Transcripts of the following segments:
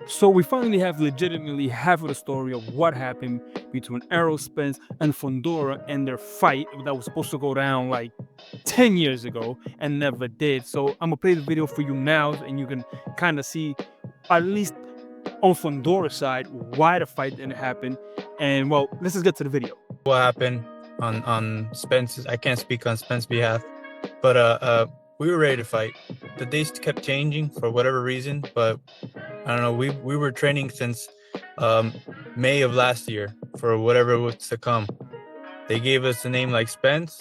So we finally have legitimately half of the story of what happened between Errol Spence and Fundora and their fight that was supposed to go down like 10 years ago and never did. So I'm gonna play the video for you now and you can kind of see, at least on Fundora's side, why the fight didn't happen. And well, let's just get to the video. What happened on Spence's. I can't speak on Spence's behalf, but we were ready to fight. The dates kept changing for whatever reason, but I don't know. We were training since May of last year for whatever was to come. They gave us a name like Spence.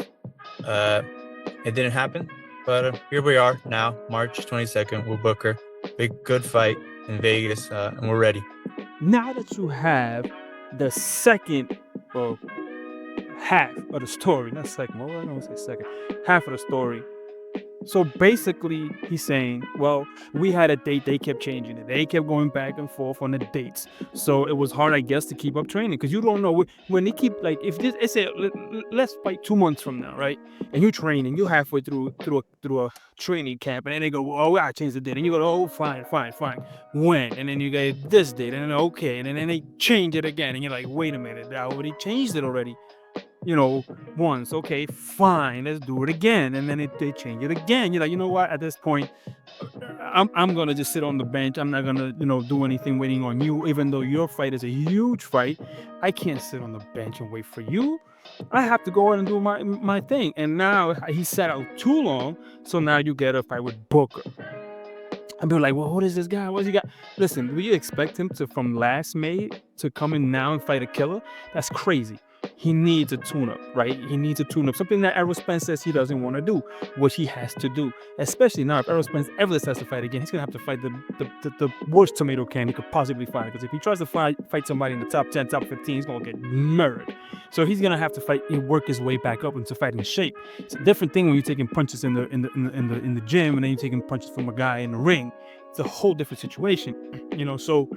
It didn't happen, but here we are now, March 22nd. We'll book her. Big good fight in Vegas, and we're ready. Now that you have the second, well, half of the story, not second, well, I don't say second, half of the story. So basically, he's saying, well, we had a date, they kept changing it. They kept going back and forth on the dates. So it was hard, I guess, to keep up training because you don't know when they keep, like, if this, it's a, let's fight 2 months from now, right? And you're training, you're halfway through a training camp, and then they go, oh, I changed the date. And you go, oh, fine. When? And then you get this date, and then, okay. And then they change it again. And you're like, wait a minute, I already changed it already. Once, okay, fine, let's do it again. And then they change it again. You're like, you know what? At this point, I'm gonna just sit on the bench. I'm not gonna, do anything waiting on you, even though your fight is a huge fight. I can't sit on the bench and wait for you. I have to go out and do my thing. And now he sat out too long, so now you get a fight with Booker. I'd be like, well, what is this guy? What's he got? Listen, do you expect him to, from last May, to come in now and fight a killer? That's crazy. He needs a tune-up, right? He needs a tune-up. Something that Errol Spence says he doesn't want to do, which he has to do. Especially now, if Errol Spence ever decides to fight again, he's going to have to fight the worst tomato can he could possibly find. Because if he tries to fight somebody in the top 10, top 15, he's going to get murdered. So he's going to have to fight and work his way back up into fighting shape. It's a different thing when you're taking punches in the gym and then you're taking punches from a guy in the ring. It's a whole different situation, so...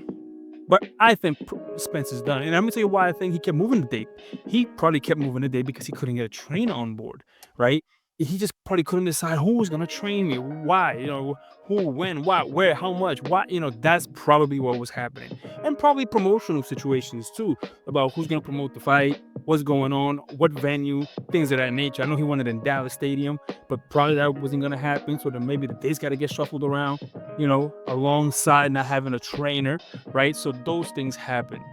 But I think Spence is done. And I'm going to tell you why I think he kept moving the date. He probably kept moving the date because he couldn't get a trainer on board, right? He just probably couldn't decide who was going to train me, why, who, when, what, where, how much, what, that's probably what was happening. And probably promotional situations too, about who's going to promote the fight, what's going on, what venue, things of that nature. I know he wanted in Dallas Stadium, but probably that wasn't going to happen. So then maybe the dates got to get shuffled around, alongside not having a trainer, right? So those things happen.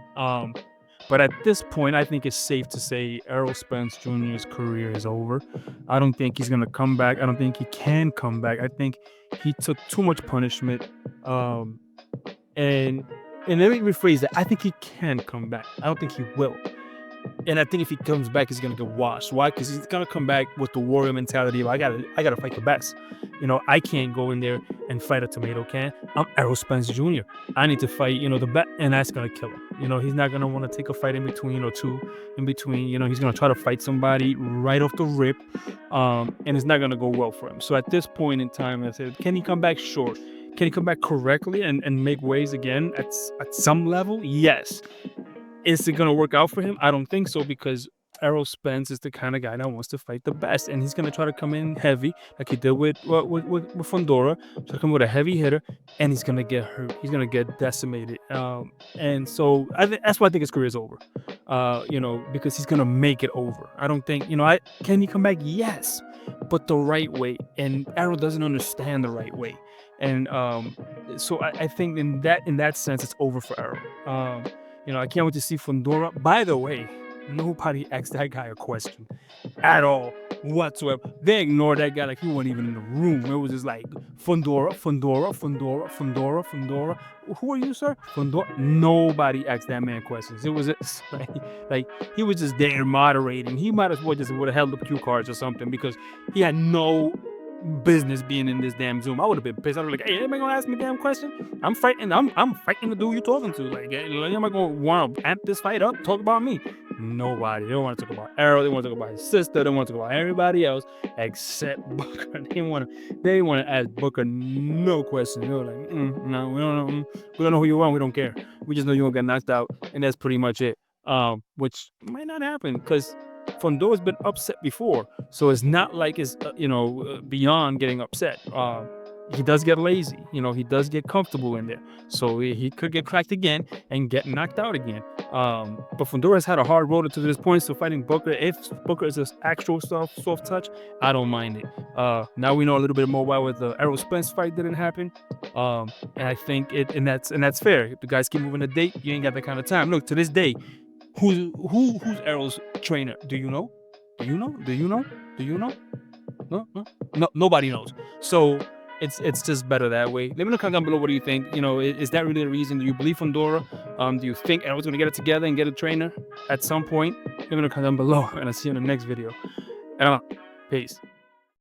But at this point, I think it's safe to say Errol Spence Jr.'s career is over. I don't think he's going to come back. I don't think he can come back. I think he took too much punishment. And let me rephrase that. I think he can come back. I don't think he will. And I think if he comes back, he's gonna get washed. Why? Because he's gonna come back with the warrior mentality of I gotta fight the best. I can't go in there and fight a tomato can. I'm Errol Spence Jr. I need to fight, the best, and that's gonna kill him. He's not gonna want to take a fight in between or two in between. He's gonna try to fight somebody right off the rip, and it's not gonna go well for him. So at this point in time, I said, can he come back? Sure. Can he come back correctly and make waves again at some level? Yes. Is it going to work out for him? I don't think so, because Errol Spence is the kind of guy that wants to fight the best, and he's going to try to come in heavy like he did with Fundora. Try to come with a heavy hitter, and he's going to get hurt. He's going to get decimated. And so that's why I think his career is over, because he's going to make it over. I don't think, can he come back? Yes, but the right way. And Errol doesn't understand the right way. And so I think in that sense, it's over for Errol. I can't wait to see Fundora. By the way, nobody asked that guy a question at all whatsoever. They ignored that guy like he wasn't even in the room. It was just like, Fundora. Who are you, sir? Fundora. Nobody asked that man questions. It was just like he was just there moderating. He might as well just would have held up cue cards or something, because he had no business being in this damn Zoom. I would have been pissed. I would have been like, hey, anybody gonna ask me a damn question? I'm fighting the dude you're talking to. Like, am I gonna want to amp this fight up? Talk about me? Nobody. They don't want to talk about Errol. They want to talk about his sister. They want to talk about everybody else except Booker. They want to ask Booker no questions. They were like, no, we don't know. We don't know who you are. We don't care. We just know you're gonna get knocked out, and that's pretty much it. Which might not happen, because Fundora's been upset before, so it's not like it's beyond getting upset. he does get lazy. He does get comfortable in there. So he could get cracked again and get knocked out again. But Fundora's had a hard road to this point. So fighting Booker, if Booker is an actual soft touch, I don't mind it. Now we know a little bit more why with the Errol Spence fight didn't happen. And I think and that's fair. If the guys keep moving the date, you ain't got that kind of time. Look, to this day, who's Errol's trainer? Do you know? Do you know? Do you know? Do you know? No, nobody knows. So it's just better that way. Let me know in the comment below, what do you think? Is that really the reason? Do you believe Fundora? Do you think Errol's gonna get it together and get a trainer at some point? Let me know in the comment below, and I'll see you in the next video. Peace.